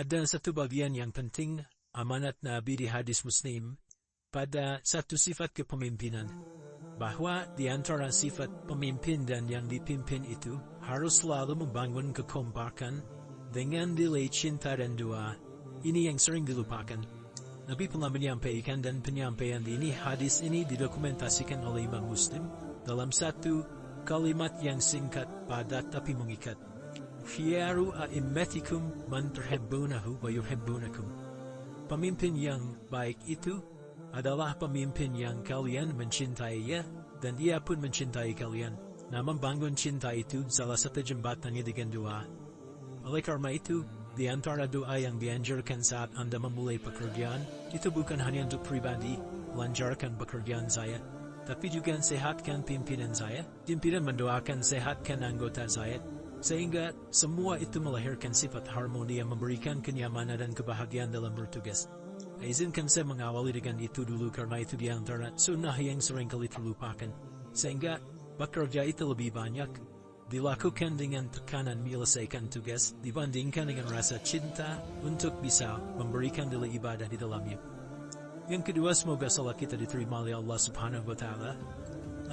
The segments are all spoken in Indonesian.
Ada satu bagian yang penting amanat Nabi di hadis Muslim pada satu sifat kepemimpinan, bahwa di antara sifat pemimpin dan yang dipimpin itu harus selalu membangun kekompakan dengan nilai cinta dan doa. Ini yang sering dilupakan. Nabi pernah menyampaikan, dan penyampaian ini hadis ini didokumentasikan oleh Imam Muslim dalam satu kalimat yang singkat, padat tapi mengikat. Khiyaru a'immatikum man tuhibbunahu wa yuhibbunakum. Pemimpin yang baik itu adalah pemimpin yang kalian mencintainya dan dia pun mencintai kalian. Nah, membangun cinta itu salah satu jembatannya dengan doa. Oleh karena itu, di antara doa yang dianjurkan saat Anda memulai pekerjaan, itu bukan hanya untuk pribadi, lancarkan pekerjaan saya, tapi juga sehatkan pimpinan saya. Pimpinan mendoakan sehatkan anggota saya, sehingga semua itu melahirkan sifat harmoni yang memberikan kenyamanan dan kebahagiaan dalam bertugas. Izinkan saya mengawali dengan itu dulu karena itu di antara sunnah yang seringkali terlupakan, sehingga bekerja itu lebih banyak dilakukan dengan tekanan menyelesaikan tugas dibandingkan dengan rasa cinta untuk bisa memberikan nilai ibadah di dalamnya. Yang kedua, semoga salat kita diterima oleh Allah Subhanahu wa Ta'ala.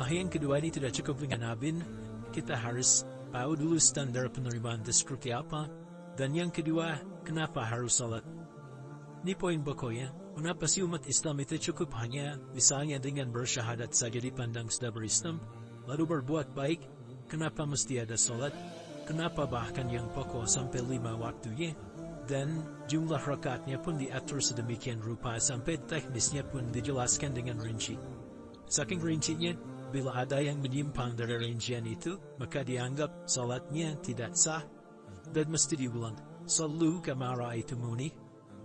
Yang kedua, ini tidak cukup dengan abin, kita harus tahu dulu standar penerimaan itu seperti apa. Dan yang kedua, kenapa harus salat? Ini poin pokoknya. Kenapa sih umat Islam itu cukup hanya misalnya dengan bersyahadat saja dipandang sudah berislam, lalu berbuat baik? Kenapa mesti ada salat? Kenapa bahkan yang pokok sampai 5 waktunya? Dan jumlah rakaatnya pun diatur sedemikian rupa sampai teknisnya pun dijelaskan dengan rinci. Saking rincinya, bila ada yang menyimpang dari rincian itu, maka dianggap salatnya tidak sah dan mesti diulang. Sallu kama ra'aitumuni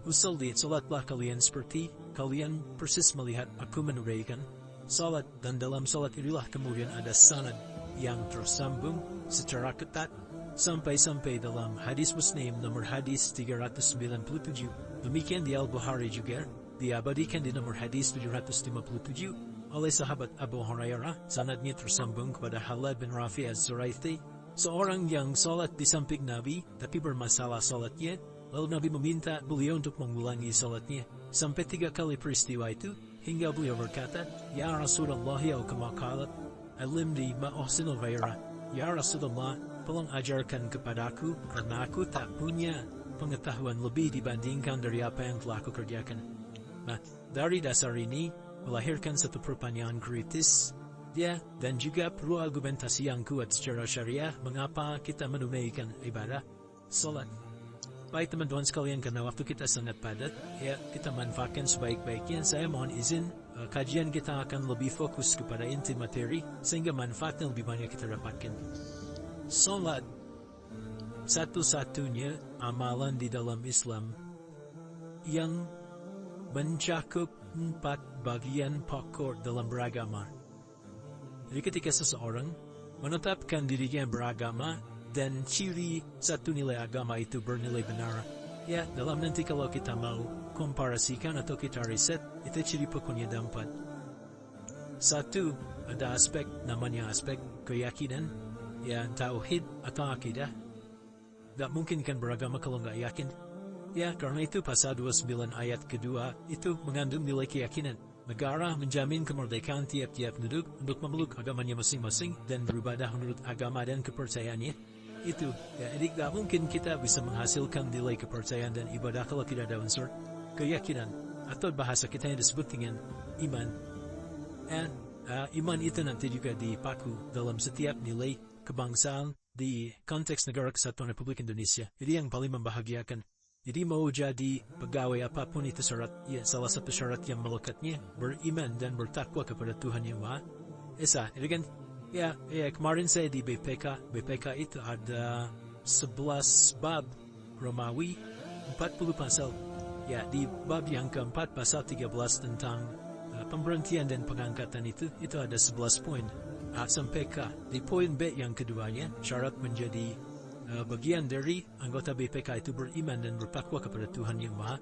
usalli, salatlah kalian seperti kalian persis melihat aku menunaikan salat. Dan dalam salat inilah kemudian ada sanad yang tersambung secara ketat sampai dalam hadis Muslim nomor hadis 397. Demikian di Al-Bukhari juga diabadikan di nomor hadis 757 oleh sahabat Abu Hurairah. Sanadnya tersambung kepada Halad bin Rafi az-Zuraiti, seorang yang salat di samping Nabi tapi bermasalah salatnya. Lalu Nabi meminta beliau untuk mengulangi salatnya sampai 3 kali peristiwa itu, hingga beliau berkata, "Ya Rasulullah, ya kama qalat, alimni ma uhsinul ghairah." Ya Rasulullah, tolong ajarkan kepadaku karena aku tak punya pengetahuan lebih dibandingkan dari apa yang telah aku kerjakan. Nah, dari dasar ini melahirkan satu pertanyaan kritis, dan juga perlu argumentasi yang kuat secara syariah mengapa kita menunaikan ibadah salat. Baik teman-teman sekalian, karena waktu kita sangat padat, kita manfaatkan sebaik-baiknya. Saya mohon izin, kajian kita akan lebih fokus kepada inti materi, sehingga manfaatnya lebih banyak kita dapatkan. Salat, satu-satunya amalan di dalam Islam yang mencakup 4 bagian pokok dalam beragama. Jadi ketika seseorang menetapkan dirinya beragama, dan ciri satu nilai agama itu bernilai benar. Dalam nanti kalau kita mau komparasikan atau kita riset, itu ciri pokoknya ada 4. Satu, ada aspek, namanya aspek keyakinan, tauhid atau akidah. Gak mungkin kan beragama kalau gak yakin. Karena itu pasal 29 ayat kedua itu mengandung nilai keyakinan. Negara menjamin kemerdekaan tiap-tiap penduduk untuk memeluk agamanya masing-masing dan beribadah menurut agama dan kepercayaannya. Itu, jadi gak mungkin kita bisa menghasilkan nilai kepercayaan dan ibadah kalau tidak ada unsur keyakinan, atau bahasa kita yang disebut dengan iman. Iman itu nanti juga dipaku dalam setiap nilai kebangsaan di konteks Negara Kesatuan Republik Indonesia. Jadi yang paling membahagiakan. Jadi mau jadi pegawai apapun itu syarat, salah satu syarat yang melekatnya beriman dan bertakwa kepada Tuhan Yang Maha Esa. Jadi kan, kemarin saya di BPK itu ada 11 bab Romawi, 40 pasal. Di bab yang keempat pasal 13 tentang pemberhentian dan pengangkatan itu ada 11 poin A sampai K. Di poin B yang keduanya, syarat menjadi bagian dari anggota BPK itu beriman dan bertakwa kepada Tuhan Yang Maha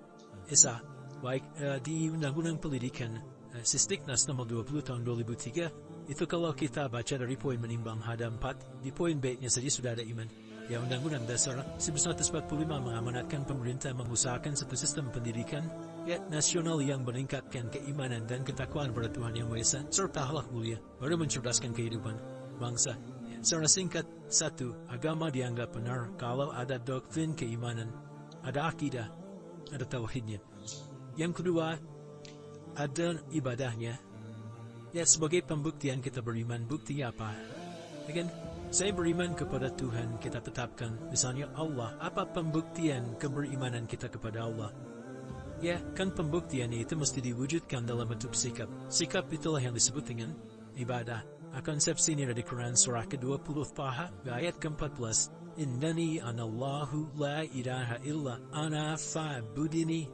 Esa. Baik di Undang-Undang Pendidikan Sisdiknas nomor 20 tahun 2003, itu kalau kita baca dari poin menimbang H4, di poin B-nya saja sudah ada iman. Ya, Undang-Undang Dasar 1945 mengamanatkan pemerintah mengusahakan satu sistem pendidikan nasional yang meningkatkan keimanan dan ketakwaan pada Tuhan Yang Maha Esa serta akhlak mulia, baru mencerdaskan kehidupan bangsa. Secara singkat, satu, agama dianggap benar kalau ada doktrin keimanan, ada akidah, ada tauhidnya. Yang kedua, ada ibadahnya. Ya, sebagai pembuktian kita beriman, bukti apa? Saya beriman kepada Tuhan, kita tetapkan, misalnya Allah. Apa pembuktian keberimanan kita kepada Allah? Ya, kan pembuktian itu mesti diwujudkan dalam bentuk sikap. Sikap itulah yang disebut dengan ibadah. Konsepsi ini dari Quran surah ke-20 Taha, ayat ke-14. Innani anallahu la ilaha illa ana fa'budini.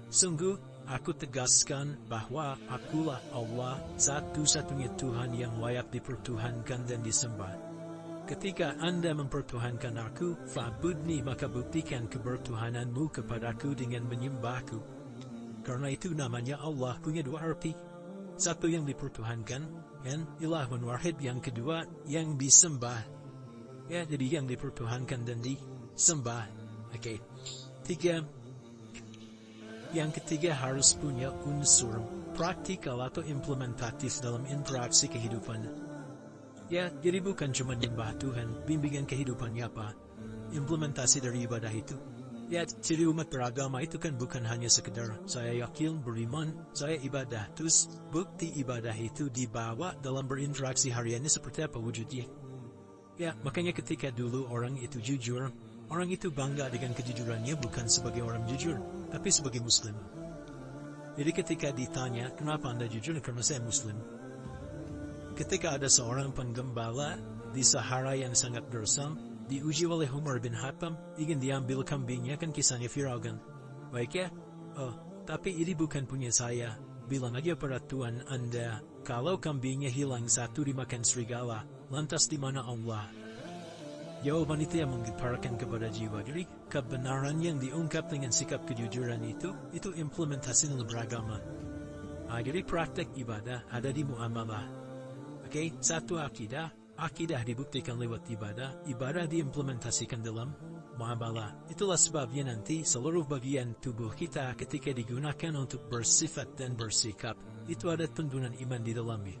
Sungguh, aku tegaskan bahwa akulah Allah, satu-satunya Tuhan yang layak dipertuhankan dan disembah. Ketika Anda mempertuhankan aku, fa'budni, maka buktikan kebertuhananmu kepadaku dengan menyembahku. Karena itu namanya Allah punya dua arti. Satu yang dipertuhankan, ilahun wahid. Yang kedua yang disembah. Ya, jadi yang dipertuhankan dan disembah. Oke. Yang ketiga harus punya unsur praktikal atau implementatif dalam interaksi kehidupan. Ya, jadi bukan cuma menyembah Tuhan, bimbingan kehidupannya apa? Implementasi dari ibadah itu. Ya, ciri umat beragama itu kan bukan hanya sekedar saya yakin, beriman, saya ibadah. Terus bukti ibadah itu dibawa dalam berinteraksi hariannya seperti apa wujudnya. Ya, makanya ketika dulu orang itu jujur, orang itu bangga dengan kejujurannya bukan sebagai orang jujur, tapi sebagai Muslim. Jadi ketika ditanya, kenapa Anda jujur? Karena saya Muslim. Ketika ada seorang penggembala di Sahara yang sangat gersam, diuji oleh Umar bin Khattab, ingin diambil kambingnya, kan kisahnya viral kan. Baik ya? Oh, tapi ini bukan punya saya. Bilang aja pada Tuhan Anda, kalau kambingnya hilang satu dimakan serigala, lantas di mana Allah? Jawaban itu yang menggetarkan kepada jiwa. Jadi kebenaran yang diungkap dengan sikap kejujuran itu implementasi dalam beragama. Jadi praktek ibadah ada di muamalah. Oke, satu akidah. Akidah dibuktikan lewat ibadah, ibadah diimplementasikan dalam muamalah. Itulah sebabnya nanti seluruh bagian tubuh kita ketika digunakan untuk bersifat dan bersikap, itu ada tuntunan iman di dalamnya.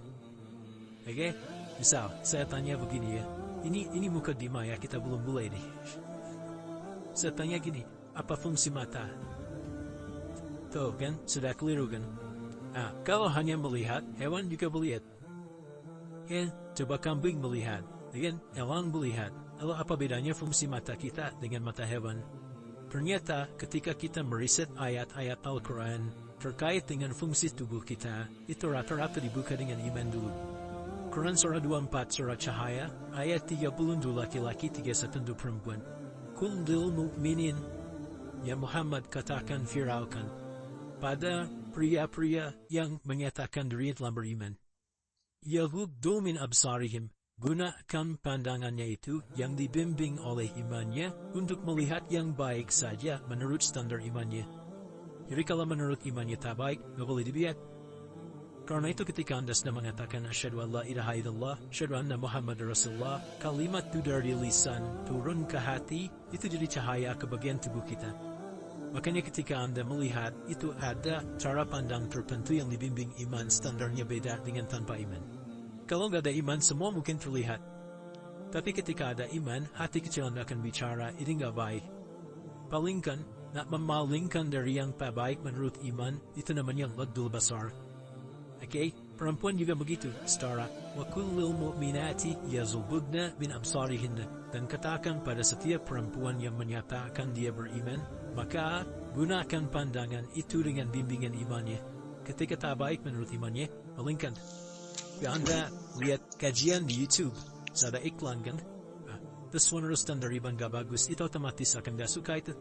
Oke? Misal, saya tanya begini ya, ini mukadimah ya, kita belum mulai nih. Saya tanya gini, apa fungsi mata? Tuh kan, sudah keliru kan? Kalau hanya melihat, hewan juga melihat. Ya, coba kambing melihat, dengan elang melihat. Lalu apa bedanya fungsi mata kita dengan mata hewan? Ternyata ketika kita meriset ayat-ayat Al-Quran terkait dengan fungsi tubuh kita, itu rata-rata dibuka dengan iman dulu. Quran surah 24 surah Cahaya, ayat 32 laki-laki 31 perempuan. Qul lil mu'minin, ya Muhammad katakan viralkan pada pria-pria yang menyatakan diri telah beriman. Yaghuddu min absarihim, gunakan pandangannya itu yang dibimbing oleh imannya untuk melihat yang baik saja menurut standar imannya. Jadi kalau menurut imannya tak baik, nggak boleh dilihat. Karena itu ketika Anda sudah mengatakan asyhadu an la ilaha illallah, asyhadu anna Muhammad Rasulullah, kalimat itu dari lisan turun ke hati, itu jadi cahaya ke bagian tubuh kita. Makanya ketika Anda melihat, itu ada cara pandang tertentu yang dibimbing iman, standarnya beda dengan tanpa iman. Kalau nggak ada iman, semua mungkin terlihat. Tapi ketika ada iman, hati kecil Anda akan bicara, ini nggak baik. Palingkan, nak memalingkan dari yang tak baik menurut iman, itu namanya ladul basar. Oke, perempuan juga begitu, setara. Wa kullul mu'minati yazubudna min absarihinna. Dan katakan pada setiap perempuan yang menyatakan dia beriman, maka gunakan pandangan itu dengan bimbingan imannya. Ketika tak baik menurut imannya, palingkan. Anda lihat kajian di YouTube, ada iklan kan? Terus meneruskan dari iman gak bagus, itu otomatis akan gak suka itu.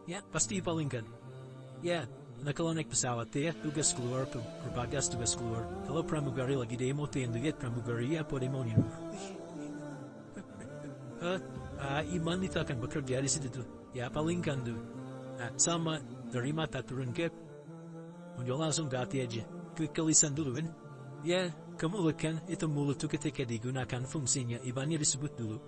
Ya, pasti palingkan. Ya, nah kalau naik pesawat ya, tugas keluar, berbagas tugas keluar. Kalau pramugari lagi demo, yang lihat pramugari apa demonya. Iman itu akan bekerja di situ tuh. Ya, palingkan tuh. Sama dari mata turun ke muncul langsung ke hati aja. Ke lisan dulu kan? Ya, kemulut kan, itu mulut itu ketika digunakan fungsinya, imannya disebut dulu.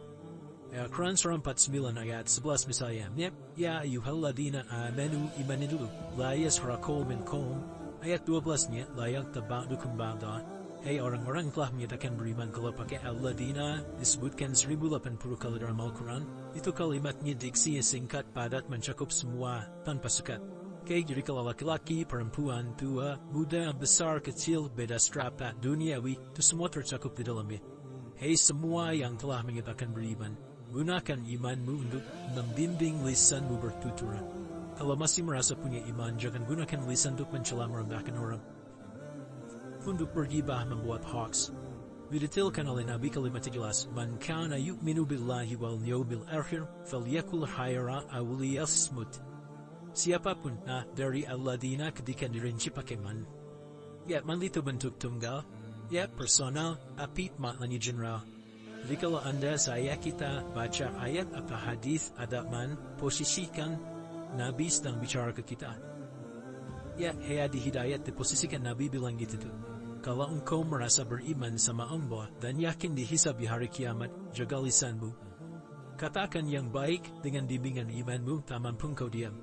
Quran Surah 49 ayat 11 misalnya, Ya ayyuhalladina amanu imanin dulu, la yasrakum minkum. Ayat 12-nya, la yaghtab ba'da. Hai orang-orang telah menyatakan beriman. Kalau pakai alladina disebutkan 1080 kali dalam Al-Quran, itu kalimatnya diksinya singkat, padat, mencakup semua tanpa sekat. Jadi kalau laki-laki, perempuan, tua, muda, besar, kecil, beda strata, duniawi, itu semua tercakup di dalamnya. Hei semua yang telah menyatakan beriman, gunakan imanmu untuk membimbing lisanmu bertuturan. Kalau masih merasa punya iman, jangan gunakan lisan untuk mencela merendahkan orang. Untuk bergibah membuat hoax. Didetailkan oleh Nabi kalimat jelas, Man kana yu'minu billahi wal yawmil akhir, falyakul khayra aw liyasmut. Siapapun dari alladina ketika dirinci pakai man. Ya, man itu bentuk tunggal. Ya, personal, tapi maknanya general. Jadi kalau Anda, saya, kita baca ayat atau hadis ada man, posisikan Nabi sedang bicara ke kita. Ya, di hidayat diposisikan Nabi bilang gitu tuh. Kalau engkau merasa beriman sama Allah dan yakin dihisab di hari kiamat, jaga lisanmu. Katakan yang baik dengan bimbingan imanmu, tak mampu kau diam.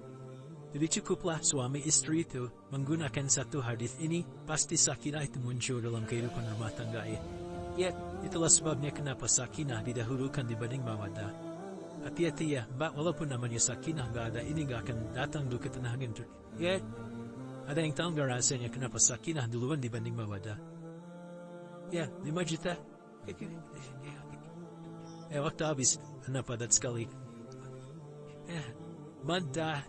Jadi cukuplah suami istri itu menggunakan satu hadis ini, pasti sakinah itu muncul dalam kehidupan rumah tangga ya. Ya, itulah sebabnya kenapa sakinah didahulukan dibanding mawaddah. Hati-hati ya, Mbak, walaupun namanya sakinah gak ada, ini gak akan datang dulu ketenangan. Ya, ada yang tahu gak rasanya kenapa sakinah duluan dibanding mawaddah? Ya, 5 juta. Waktu habis, kenapa padat sekali? Maddah,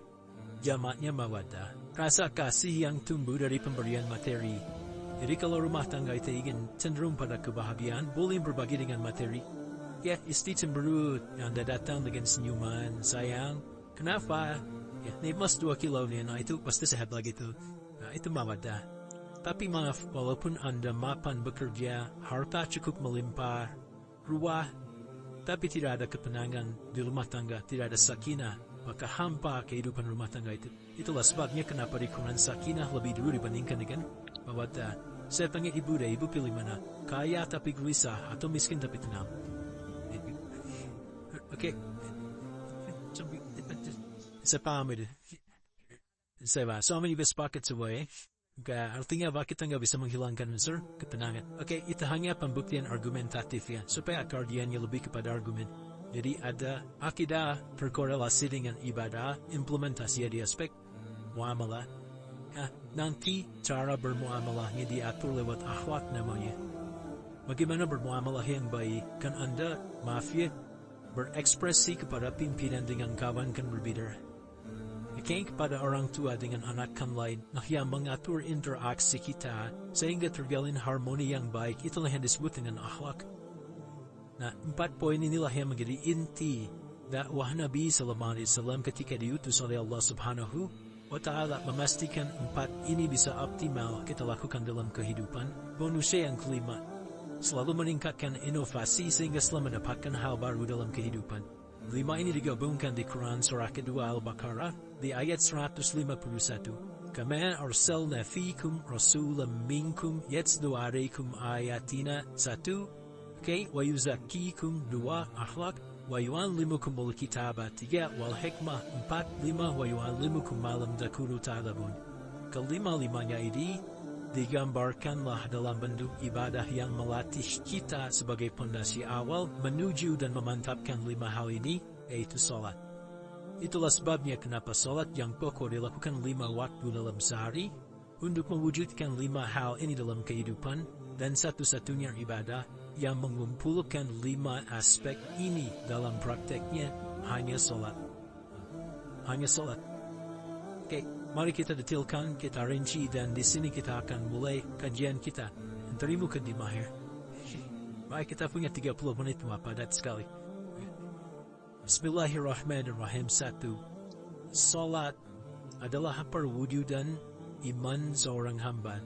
jamaknya mawaddah. Rasa kasih yang tumbuh dari pemberian materi. Jadi kalau rumah tangga itu ingin cenderung pada kebahagiaan, boleh berbagi dengan materi. Ya, istri cemberut, Anda datang dengan senyuman, sayang, kenapa? Ya, nih mas 2 kilo nih, itu pasti sehat lagi tuh. Itu mawaddah. Tapi maaf, walaupun Anda mapan bekerja, harta cukup melimpah, ruah, tapi tidak ada ketenangan di rumah tangga, tidak ada sakinah, maka hampa kehidupan rumah tangga itu. Itulah sebabnya kenapa di Quran sakinah lebih dulu dibandingkan dengan mawaddah. Saya tanya ibu deh, ibu pilih mana? Kaya tapi gelisah, atau miskin tapi tenang? Oke. Saya paham itu. Saya suami bersepakat semua artinya apa, kita nggak bisa menghilangkan unsur ketenangan. Oke, itu hanya pembuktian argumentatif ya, supaya akardiannya lebih kepada argumen. Jadi ada akidah berkorelasi dengan ibadah, implementasi di aspek muamalah. Nanti cara bermuamalahnya diatur lewat akhlak namanya. Bagaimana bermuamalah yang baik? Kan Anda, maaf ya, berekspresi kepada pimpinan dengan kawan kan berbeda. Kepada orang tua dengan anak kan lain. Yang mengatur interaksi kita sehingga terjalin harmoni yang baik, itulah yang disebut dengan akhlak. 4 poin inilah yang menjadi inti dakwah Nabi Sallallahu Alaihi Wasallam ketika diutus oleh Allah Subhanahu wa Ta'ala, memastikan 4 ini bisa optimal kita lakukan dalam kehidupan. Bonusnya yang kelima, selalu meningkatkan inovasi sehingga selalu mendapatkan hal baru dalam kehidupan. 5 ini digabungkan di Quran Surah kedua Al-Baqarah di ayat 151. Kama arsalna fikum rasulam minkum yatslu alaikum ayatina 1. Wa yuzakkikum 2. Akhlak. Wa yu'allimukumul kitaba 3. Wal hikmah 4. 5. Wa yu'allimukum ma lam takunu ta'lamun. Kelima-limanya ini digambarkanlah dalam bentuk ibadah yang melatih kita sebagai pondasi awal menuju dan memantapkan 5 hal ini, yaitu salat. Itulah sebabnya kenapa salat yang pokok dilakukan 5 waktu dalam sehari, untuk mewujudkan 5 hal ini dalam kehidupan, dan satu-satunya ibadah yang mengumpulkan 5 aspek ini dalam prakteknya hanya salat. Hanya salat. Oke, mari kita detailkan, kita rinci, dan di sini kita akan mulai kajian kita. Terimu ke di mahir. Baik, kita punya 30 menit, padat sekali. Bismillahirrahmanirrahim. 1. Salat adalah perwujudan iman seorang hamba.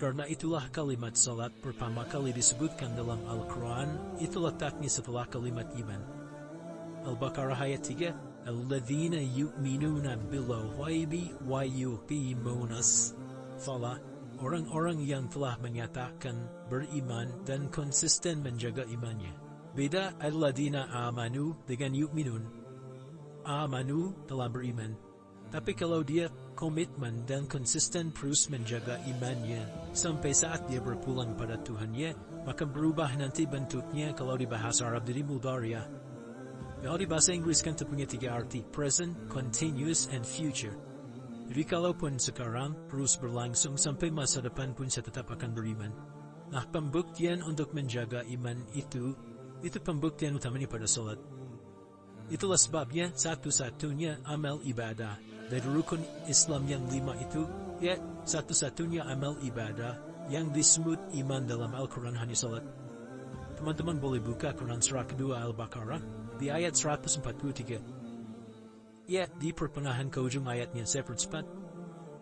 Karena itulah kalimat salat pertama kali disebutkan dalam Al-Quran, itu letaknya setelah kalimat iman. Al-Baqarah ayat 3. Alladzina yu'minuna bil-ghaibi wa yuqimunas shalah. Orang-orang yang telah menyatakan beriman dan konsisten menjaga imannya. Beda alladina amanu dengan yu'minun. Amanu telah beriman. Tapi kalau dia komitmen dan konsisten terus menjaga imannya sampai saat dia berpulang pada Tuhannya, maka berubah nanti bentuknya kalau di bahasa Arab jadi mudhari'ah. Kalau di bahasa Inggris kan punya 3 arti, present, continuous, and future. Jadi kalaupun sekarang terus berlangsung sampai masa depan pun saya tetap akan beriman. Nah, pembuktian untuk menjaga iman itu pembuktian utamanya pada salat. Itulah sebabnya satu-satunya amal ibadah dari rukun Islam yang 5 itu, ya satu-satunya amal ibadah yang disebut iman dalam Al-Quran hanya salat. Teman-teman boleh buka Quran surah kedua Al-Baqarah di ayat 143. Ya, di pertengahan ke ujung ayatnya saya percepat.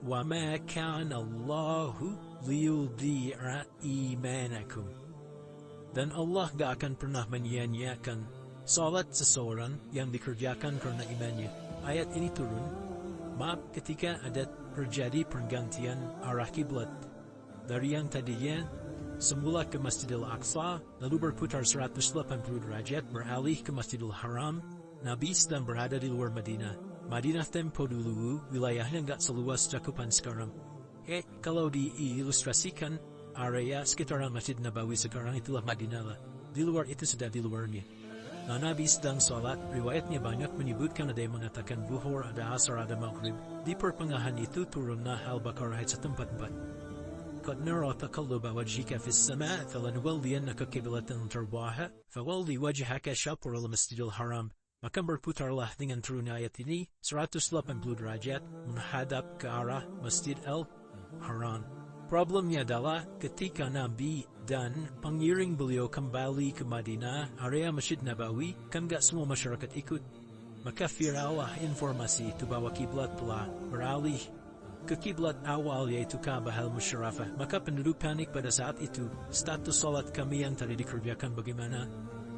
Wa ma kana Allahu liyudhi'a imanakum. Dan Allah gak akan pernah menyia-nyiakan salat seseorang yang dikerjakan karena imannya. Ayat ini turun ketika ada terjadi pergantian arah kiblat dari yang tadinya semula ke Masjidil Aqsa lalu berputar 180 derajat beralih ke Masjidil Haram. Nabi sedang berada di luar Madinah. Madinah tempo dulu wilayahnya nggak seluas cakupan sekarang. Kalau diilustrasikan area sekitaran Masjid Nabawi sekarang itulah Madinah lah. Di luar itu sudah di luarnya. Nah, Nabi sedang sholat, riwayatnya banyak menyebutkan ada yang mengatakan Zuhur, ada Asar, ada Maghrib. Di pertengahan itu turunlah Al-Baqarah ayat 144. Qad nara taqalluba wajhika fis sama' falanwalliyannaka qiblatan tardaha fawalli wajhaka shatr al-masjidil haram. Maka berputarlah dengan turun ayat ini 180 derajat menghadap ke arah Masjid Al-Haram. Problemnya adalah ketika Nabi dan pengiring beliau kembali ke Madinah, area Masjid Nabawi, kan gak semua masyarakat ikut. Maka virallah informasi itu bahwa kiblat telah beralih ke kiblat awal yaitu Ka'bah al-Musharrafah. Maka penduduk panik pada saat itu. Status salat kami yang tadi dikerjakan bagaimana?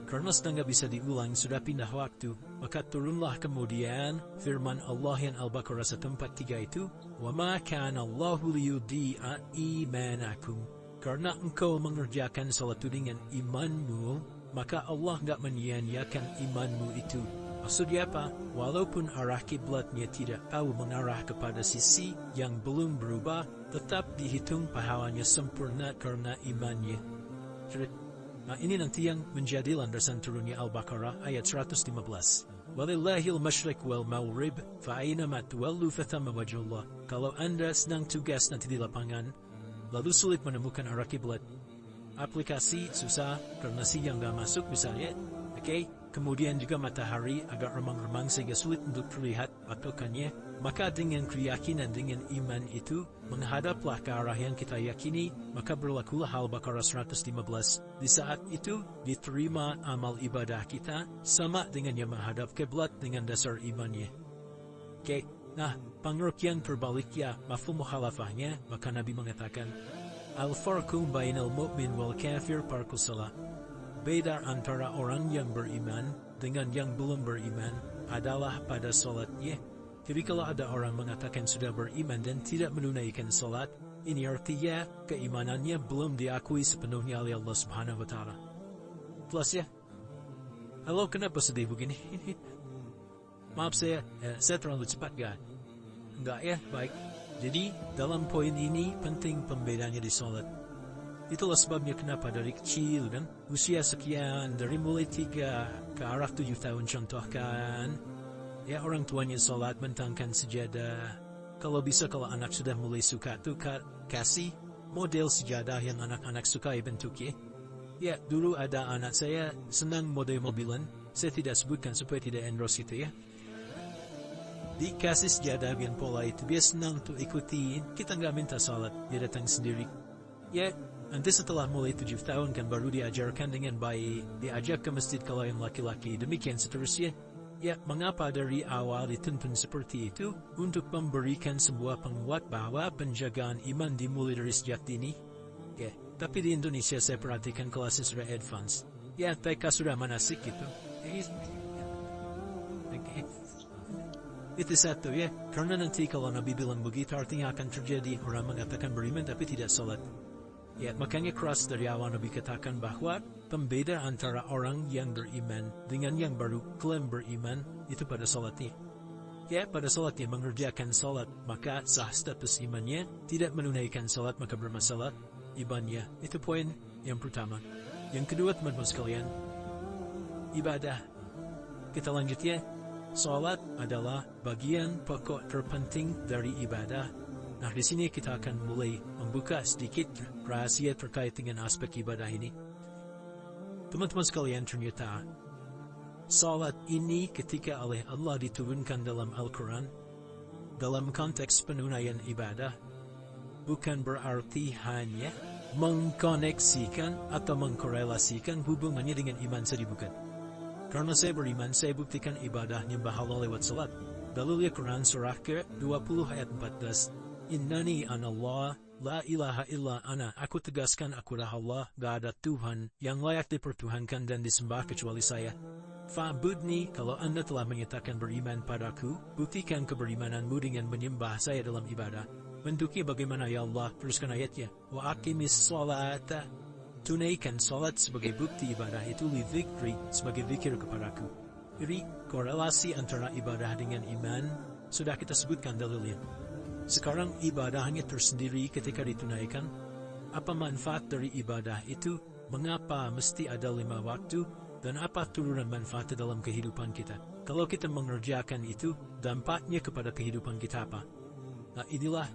Karena sedang gak bisa diulang, sudah pindah waktu. Maka turunlah kemudian firman Allah yang Al-Baqarah 143 itu, Wa ma kana Allahu liyudhi'a imanakum. Karena engkau mengerjakan salat dengan imanmu, maka Allah gak menyia-nyiakan imanmu itu. Maksudnya apa? Walaupun arah kiblatnya tidak tahu mengarah kepada sisi yang belum berubah, tetap dihitung pahalanya sempurna karena imannya. Nah, ini nanti yang menjadi landasan turunnya Al-Baqarah ayat 115. Walillahil masyriq wal maghrib fa'ainama tuwallu fathamma wajhullah. Kalau Anda sedang tugas nanti di lapangan, lalu sulit menemukan arah kiblat, aplikasi susah karena siang gak masuk misalnya, kemudian juga matahari agak remang-remang sehingga sulit untuk terlihat patokannya, maka dengan keyakinan dengan iman itu menghadaplah ke arah yang kita yakini, maka berlakulah Al-Baqarah 115. Di saat itu diterima amal ibadah kita sama dengan yang menghadap kiblat dengan dasar imannya. Nah, pengertian terbaliknya mafhum mukhalafahnya, maka Nabi mengatakan al-farqu bainal mu'min wal kafir tarkus shalah. Beda antara orang yang beriman dengan yang belum beriman adalah pada salatnya. Jadi kalau ada orang mengatakan sudah beriman dan tidak menunaikan salat, ini artinya keimanannya belum diakui sepenuhnya oleh Allah Subhanahu wa Ta'ala. Plus ya, halo, kenapa sedih begini? Maaf saya terlalu cepat gak? Enggak ya, baik. Jadi dalam poin ini penting pembedanya di salat. Itulah sebabnya kenapa dari kecil dan usia sekian, dari mulai 3 ke arah 7 tahun contohkan, ya orang tuanya salat bentangkan sejadah. Kalau bisa kalau anak sudah mulai suka tuh kasih model sejadah yang anak-anak suka bentuknya. Ya dulu ada anak saya senang model mobilan, saya tidak sebutkan supaya tidak endorse itu ya. Dikasih sejadah yang pola itu, dia senang tuh ikutin, kita nggak minta salat, dia datang sendiri. Ya, nanti setelah mulai 7 tahun kan baru diajarkan dengan baik, diajak ke masjid kalau yang laki-laki, demikian seterusnya. Ya, mengapa dari awal dituntun seperti itu? Untuk memberikan sebuah penguat bahwa penjagaan iman dimulai dari sejak dini. Ya, tapi di Indonesia saya perhatikan kelasnya sudah advance. Ya, TK sudah manasik gitu. Itu satu ya, karena nanti kalau Nabi bilang begitu artinya akan terjadi orang mengatakan beriman tapi tidak salat. Ya, makanya keras dari awal Nabi katakan bahwa pembeda antara orang yang beriman dengan yang baru klaim beriman itu pada salatnya. Ya, pada salatnya mengerjakan salat, maka sah status imannya, tidak menunaikan salat maka bermasalah imannya. Itu poin yang pertama. Yang kedua, teman-teman sekalian, ibadah. Kita lanjut ya. Salat adalah bagian pokok terpenting dari ibadah. Nah, di sini kita akan mulai membuka sedikit rahasia terkait dengan aspek ibadah ini. Teman-teman sekalian, ternyata salat ini ketika oleh Allah diturunkan dalam Al-Quran, dalam konteks penunaian ibadah, bukan berarti hanya mengkoneksikan atau mengkorelasikan hubungannya dengan iman saja, bukan. Karena saya beriman, saya buktikan ibadah nyembah Allah lewat salat. Dalilnya Quran surah ke-20 ayat 14. Innani anallah, la ilaha illa ana. Aku tegaskan akulah Allah, gak ada Tuhan yang layak dipertuhankan dan disembah kecuali saya. Fa'budni, kalau Anda telah menyatakan beriman padaku, buktikan keberimananmu dengan menyembah saya dalam ibadah. Bentuknya bagaimana ya Allah? Teruskan ayatnya. Wa aqimis sholata. Tunaikan salat sebagai bukti ibadah itu li dzikri, sebagai zikir kepadaku. Jadi, korelasi antara ibadah dengan iman sudah kita sebutkan dalilnya. Sekarang ibadahnya tersendiri ketika ditunaikan. Apa manfaat dari ibadah itu? Mengapa mesti ada 5 waktu? Dan apa turunan manfaat dalam kehidupan kita? Kalau kita mengerjakan itu, dampaknya kepada kehidupan kita apa? Nah, inilah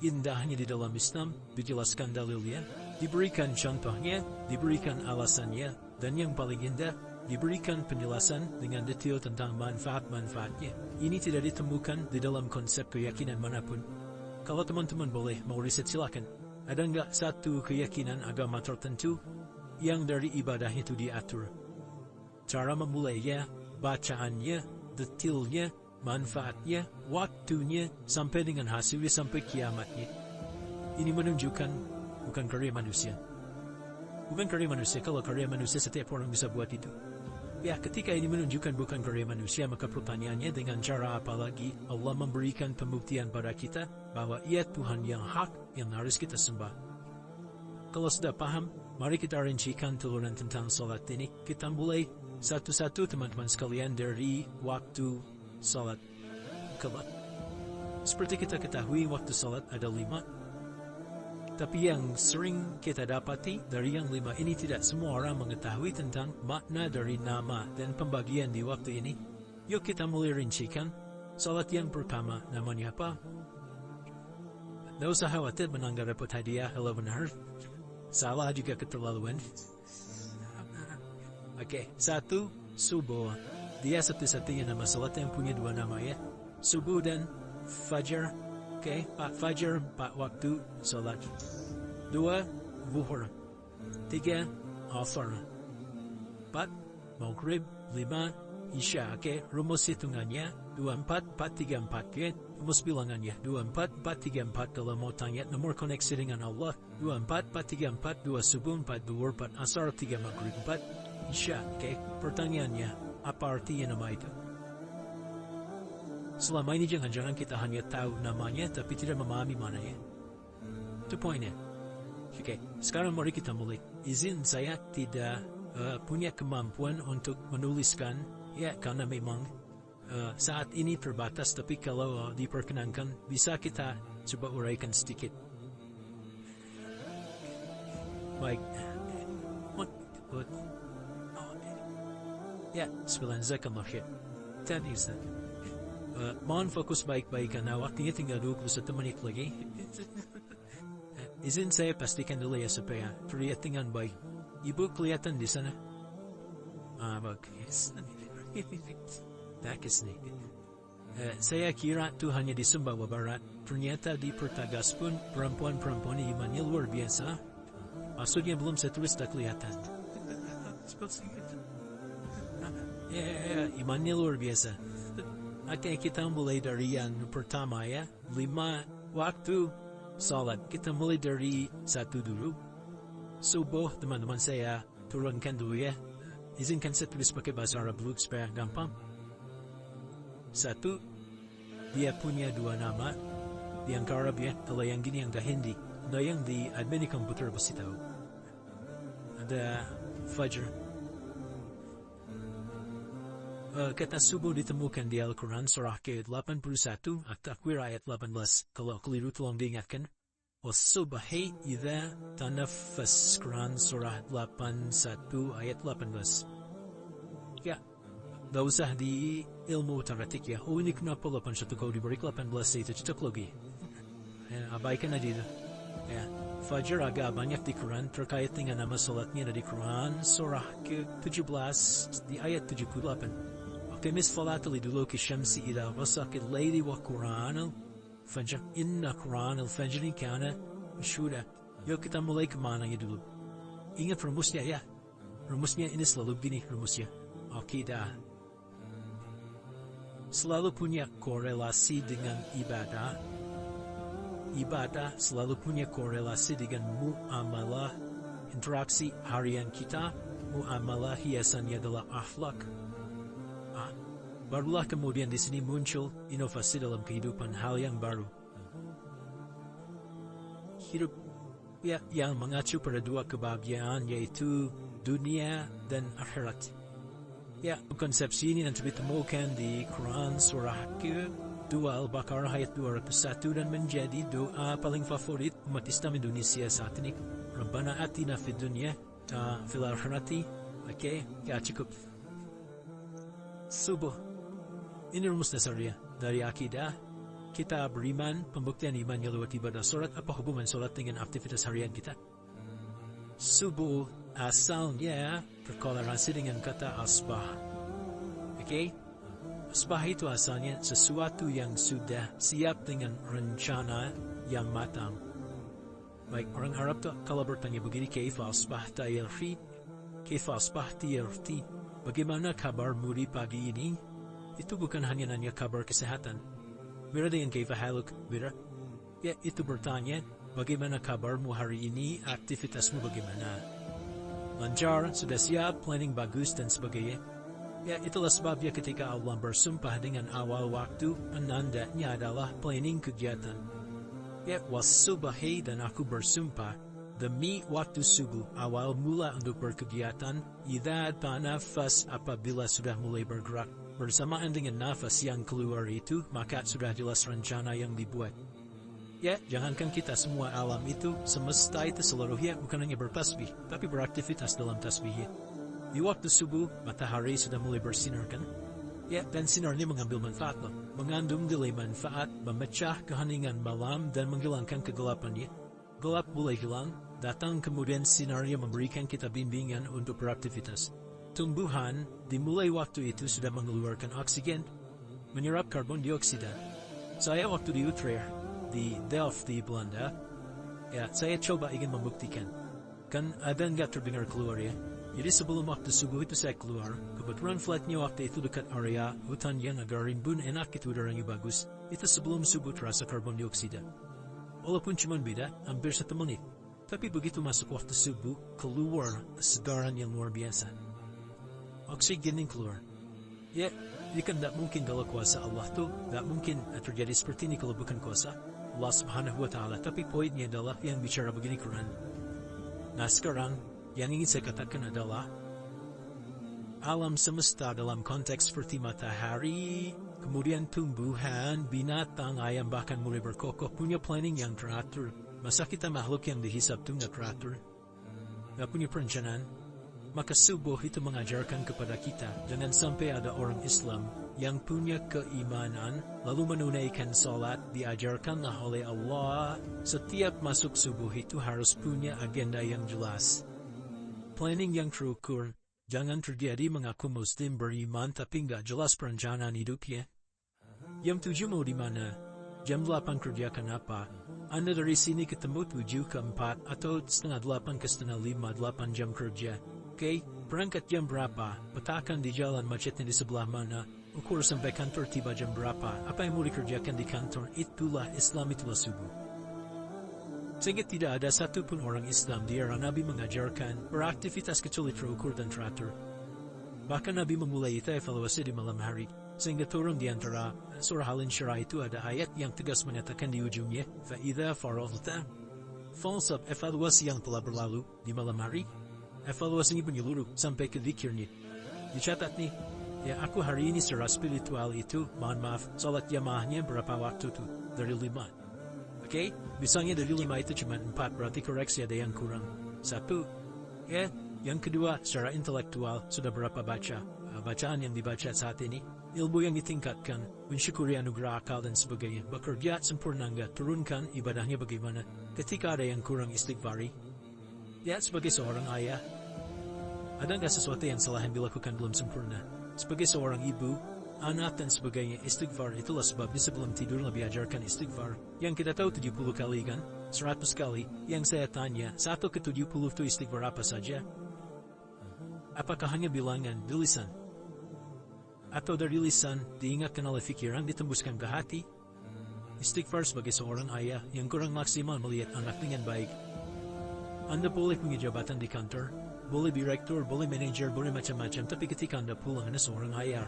indahnya di dalam Islam, dijelaskan dalilnya, diberikan contohnya, diberikan alasannya, dan yang paling indah, diberikan penjelasan dengan detail tentang manfaat-manfaatnya. Ini tidak ditemukan di dalam konsep keyakinan manapun. Kalau teman-teman boleh mau riset silakan. Ada nggak satu keyakinan agama tertentu yang dari ibadahnya itu diatur? Cara memulainya, bacaannya, detailnya, manfaatnya, waktunya, sampai dengan hasilnya sampai kiamatnya. Ini menunjukkan bukan karya manusia. Bukan karya manusia. Kalau karya manusia setiap orang bisa buat itu. Ya, ketika ini menunjukkan bukan karya manusia, maka pertanyaannya dengan cara apa lagi Allah memberikan pembuktian pada kita bahwa Ia Tuhan yang hak yang harus kita sembah. Kalau sudah paham, mari kita rincikan turunan tentang salat ini. Kita mulai satu-satu teman-teman sekalian dari waktu salat. Seperti kita ketahui, waktu salat ada 5. Tapi yang sering kita dapati dari yang 5 ini tidak semua orang mengetahui tentang makna dari nama dan pembagian di waktu ini. Yuk kita mulai rincikan. Salat yang pertama namanya apa? Tidak usah khawatir menang gak dapat hadiah. Kalau benar, salah juga keterlaluan. Oke, 1, subuh. Dia satu-satunya nama salat yang punya 2 nama ya. Subuh dan fajar. Oke, fajar 4 waktu salat. 2, zuhur. 3, asar. 4, maghrib. 5, isya. Oke, rumus hitungannya 24, 434. Oke, rumus bilangannya 24, 434. Kalau mau tanya nomor koneksi dengan Allah, 24, 434, 2 subuh, 4 zuhur, 4 asar, 3 maghrib, 4 isya. Oke, pertanyaannya, apa artinya nama itu? Selama ini jangan-jangan kita hanya tahu namanya tapi tidak memahami mananya. Itu poinnya. Oke, sekarang mari kita mulai. Izin saya tidak punya kemampuan untuk menuliskan, ya karena memang saat ini terbatas, tapi kalau diperkenankan bisa kita coba uraikan sedikit. Baik. Ya, 9 zakallah khair. Tadi Ustaz. Mohon fokus baik-baik karena waktunya tinggal 21 menit lagi. Izin saya pastikan dulu ya supaya terlihat dengan baik. Ibu kelihatan di sana? Bagus. Bagus nih. Saya kira itu hanya di Sumbawa Barat. Ternyata di Pertagas pun perempuan-perempuan imannya luar biasa. Maksudnya belum saya tulis tak kelihatan. Ya, imannya luar biasa. Oke, kita mulai dari yang pertama ya. 5 waktu salat. Kita mulai dari 1 dulu. Subuh, teman-teman saya turunkan dulu ya. Izinkan saya tulis pakai bahasa Arab dulu supaya gampang. 1, dia punya 2 nama. Yang ke Arab ya, kalau yang gini yang ke Hindi. na yang di admin komputer basitaw. Ada Fajr. Kata subuh ditemukan di Al-Quran surah ke-81 at Takwir ayat 18. Kalau keliru tolong diingatkan. Wasubhi idza tanaffas, Quran surah 81 ayat 18. Ya, dah usah di ilmu taratik ya. Oh ini kenapa 81 kau diberi 18 itu cetak lagi. Ya, abaikan aja itu. Ya, Fajr agak banyak di Quran terkait dengan nama salatnya dari Quran surah ke-17 di ayat 78. Oke, misfalat liduluki syamsi ila ghasaqil layli wa Quran Fajr, inna Quran al-Fajri kana masyhuda. Yuk kita mulai kemananya dulu. Ingat rumusnya ya. Rumusnya ini selalu gini rumusnya. Oke dah. Selalu punya korelasi dengan ibadah. Ibadah selalu punya korelasi dengan muamalah, interaksi harian kita. Muamalah hiasannya adalah akhlak. Barulah kemudian di sini muncul inovasi dalam kehidupan, hal yang baru. Hidup ya, yang mengacu pada dua kebahagiaan, yaitu dunia dan akhirat. Ya, konsepsi ini nanti ditemukan di Quran surah ke-2 Al-Baqarah ayat 201 dan menjadi doa paling favorit umat Islam Indonesia saat ini. Rabbana atina fid dunya fil akhirati. Oke, ya cukup. Subuh. Ini rumus dasarnya. Dari akidah, kita beriman, pembuktian imannya lewat ibadah solat. Apa hubungan solat dengan aktivitas harian kita? Subuh asalnya berkorelasi dengan kata asbah. Oke? Asbah itu asalnya sesuatu yang sudah siap dengan rencana yang matang. Baik, orang Arab tuh kalau bertanya begini, kaifa asbahta ya akhi? Kaifa asbahti ya ukhti? Bagaimana kabarmu di pagi ini? Itu bukan hanya nanya kabar kesehatan. Beda dengan kaifa haluk, beda. Ya, itu bertanya, bagaimana kabarmu hari ini, aktivitasmu bagaimana? Lancar, sudah siap, planning bagus, dan sebagainya. Ya, itulah sebabnya ketika Allah bersumpah dengan awal waktu, penandanya adalah planning kegiatan. Ya, was-subahi, dan aku bersumpah, demi waktu subuh, awal mula untuk berkegiatan, idza tanafas, apabila sudah mulai bergerak. Bersamaan dengan nafas yang keluar itu, maka sudah jelas rencana yang dibuat. Ya, jangankan kita semua alam itu, semesta itu seluruhnya bukan hanya bertasbih, tapi beraktivitas dalam tasbihnya. Di waktu subuh, matahari sudah mulai bersinar kan? Ya, dan sinarnya mengambil manfaat loh. Mengandung nilai manfaat, memecah keheningan malam dan menghilangkan kegelapannya. Gelap mulai hilang, datang kemudian sinarnya memberikan kita bimbingan untuk beraktivitas. Tumbuhan dimulai waktu itu sudah mengeluarkan oksigen, menyerap karbon dioksida. Saya waktu di Utrecht, di Delft di Belanda, ya saya coba ingin membuktikan. Kan ada nggak terdengar keluar ya? Jadi sebelum waktu subuh itu saya keluar, kebetulan flatnya waktu itu dekat area hutan yang agak rimbun, enak itu udaranya bagus. Itu sebelum subuh terasa karbon dioksida. Walaupun cuma beda, hampir 1 menit. Tapi begitu masuk waktu subuh, keluar kesegaran yang luar biasa. Oksigen yang keluar. Ya, ini kan tidak mungkin kalau kuasa Allah tuh, tidak mungkin terjadi seperti ini kalau bukan kuasa Allah Subhanahu wa Ta'ala. Tapi poinnya adalah yang bicara begini Quran. Nah sekarang, yang ingin saya katakan adalah alam semesta dalam konteks seperti matahari, kemudian tumbuhan, binatang, ayam bahkan mulai berkokoh punya planning yang teratur. Masa kita makhluk yang dihisap tuh nggak teratur? Nggak punya perencanaan? Maka subuh itu mengajarkan kepada kita, jangan sampai ada orang Islam yang punya keimanan, lalu menunaikan salat, diajarkanlah oleh Allah, setiap masuk subuh itu harus punya agenda yang jelas. Planning yang terukur, jangan terjadi mengaku Muslim beriman tapi nggak jelas perencanaan hidupnya. Jam 7 mau di mana? Jam 8 kerjakan apa? Anda dari sini ketemu 7 ke 4 atau setengah 8 ke setengah 5, 8 jam kerja. Oke, berangkat jam berapa? Petakan di jalan macetnya di sebelah mana? Ukur sampai kantor tiba jam berapa? Apa yang mau dikerjakan di kantor? Itulah Islam, itulah subuh. Sehingga tidak ada satupun orang Islam di era Nabi mengajarkan beraktivitas kecuali terukur dan teratur. Bahkan Nabi memulai itu evaluasi di malam hari. Sehingga turun di antara surah Al-Insyirah itu ada ayat yang tegas menyatakan di ujungnya, فَإِذَا فَرَغْتَ False evaluasi yang telah berlalu di malam hari. Evaluasi menyeluruh sampai ke zikirnya. Dicatat nih, ya aku hari ini secara spiritual itu, mohon maaf, salat jamaahnya berapa waktu tuh? Dari 5. Oke, misalnya dari 5 itu cuma 4, berarti koreksi ada yang kurang. 1. Ya, yang kedua, secara intelektual sudah berapa bacaan yang dibaca saat ini, ilmu yang ditingkatkan, mensyukuri anugerah akal dan sebagainya, bekerja sempurna enggak, turunkan ibadahnya bagaimana, ketika ada yang kurang istighfari. Ya, sebagai seorang ayah, ada nggak sesuatu yang salah yang dilakukan belum sempurna? Sebagai seorang ibu, anak dan sebagainya, istighfar itulah sebabnya sebelum tidur lebih ajarkan istighfar. Yang kita tahu 70 kali kan? 100 kali. Yang saya tanya, 1 ke 70 itu istighfar apa saja? Apakah hanya bilangan, tulisan? Atau dari lisan, diingatkan oleh pikiran, ditembuskan ke hati? Istighfar sebagai seorang ayah yang kurang maksimal melihat anak dengan baik. Anda boleh punya jabatan di kantor, boleh direktur, boleh manajer, boleh macam-macam, tapi ketika Anda pulang, Anda seorang ayah.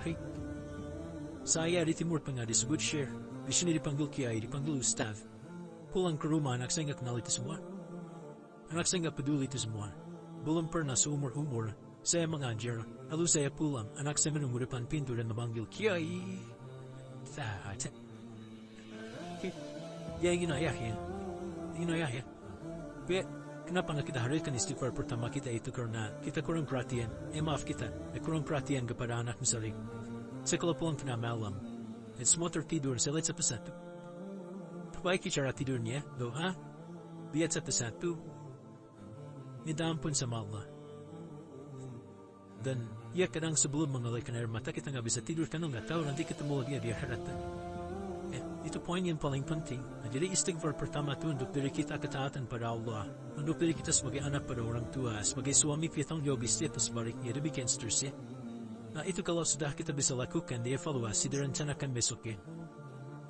Saya di Timur Tengah disebut Syekh, di sini dipanggil Kiai, dipanggil Ustaz. Pulang ke rumah, anak saya nggak kenal itu semua. Anak saya nggak peduli itu semua. Belum pernah seumur-umur saya mengajar, lalu saya pulang, anak saya menunggu depan pintu dan memanggil Kiai. Ya ingin ayah ya. Kenapa nggak kita hadirkan istighfar pertama kita itu karena kita kurang perhatian. Maaf kita kurang perhatian kepada anak misalnya. Saya kalau pulang tengah malam, semua tertidur, saya lihat satu-satu. Perbaiki cara tidurnya, doa, lihat satu-satu, minta ampun sama Allah. Dan ya kadang sebelum mengalirkan air mata kita nggak bisa tidur karena nggak tahu nanti ketemu lagi di akhirat. Itu poin yang paling penting. Jadi istighfar pertama itu untuk diri kita ketaatan pada Allah, untuk diri kita sebagai anak pada orang tua, sebagai suami kita tanggung jawab istri atau sebaliknya, demikian seterusnya. Nah itu kalau sudah kita bisa lakukan, dievaluasi, direncanakan besoknya.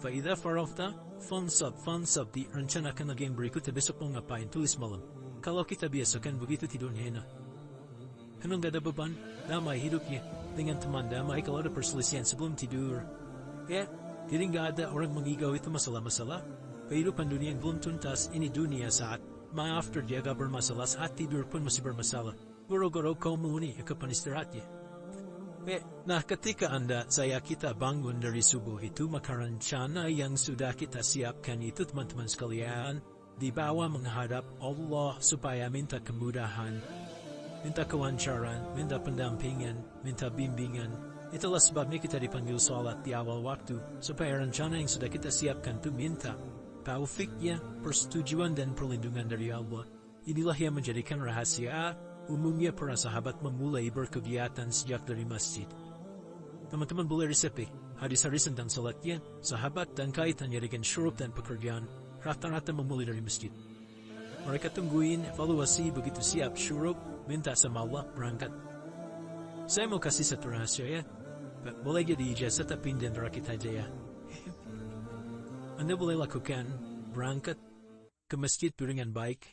Fa'idha farafta, fansab, direncanakan lagi yang berikutnya besok mau ngapain, tulis malam. Kalau kita biasakan begitu tidurnya enak. Karena nggak ada beban, damai hidupnya, dengan teman damai kalau ada perselisihan sebelum tidur. Jadi nggak ada orang mengigau itu masalah-masalah. Kehidupan dunia yang belum tuntas, ini dunia saat maaf terjaga bermasalah, saat tidur pun masih bermasalah. Goro-goro kau muni kapan istirahatnya. Nah ketika kita bangun dari subuh itu, maka rencana yang sudah kita siapkan itu teman-teman sekalian, dibawa menghadap Allah supaya minta kemudahan, minta kelancaran, minta pendampingan, minta bimbingan. Itulah sebabnya kita dipanggil sholat di awal waktu, supaya rencana yang sudah kita siapkan itu minta taufiknya, persetujuan dan perlindungan dari Allah. Inilah yang menjadikan rahasia umumnya para sahabat memulai berkegiatan sejak dari masjid. Teman-teman boleh resepi hadis-hadis tentang sholatnya, sahabat dan kaitannya dengan syuruk dan pekerjaan, rata-rata memulai dari masjid. Mereka tungguin evaluasi, begitu siap syuruk, minta sama Allah, berangkat. Saya mau kasih satu rahasia ya. Boleh jadi ijazah tapi dan rakit aja ya. Anda boleh lakukan berangkat ke masjid dengan baik.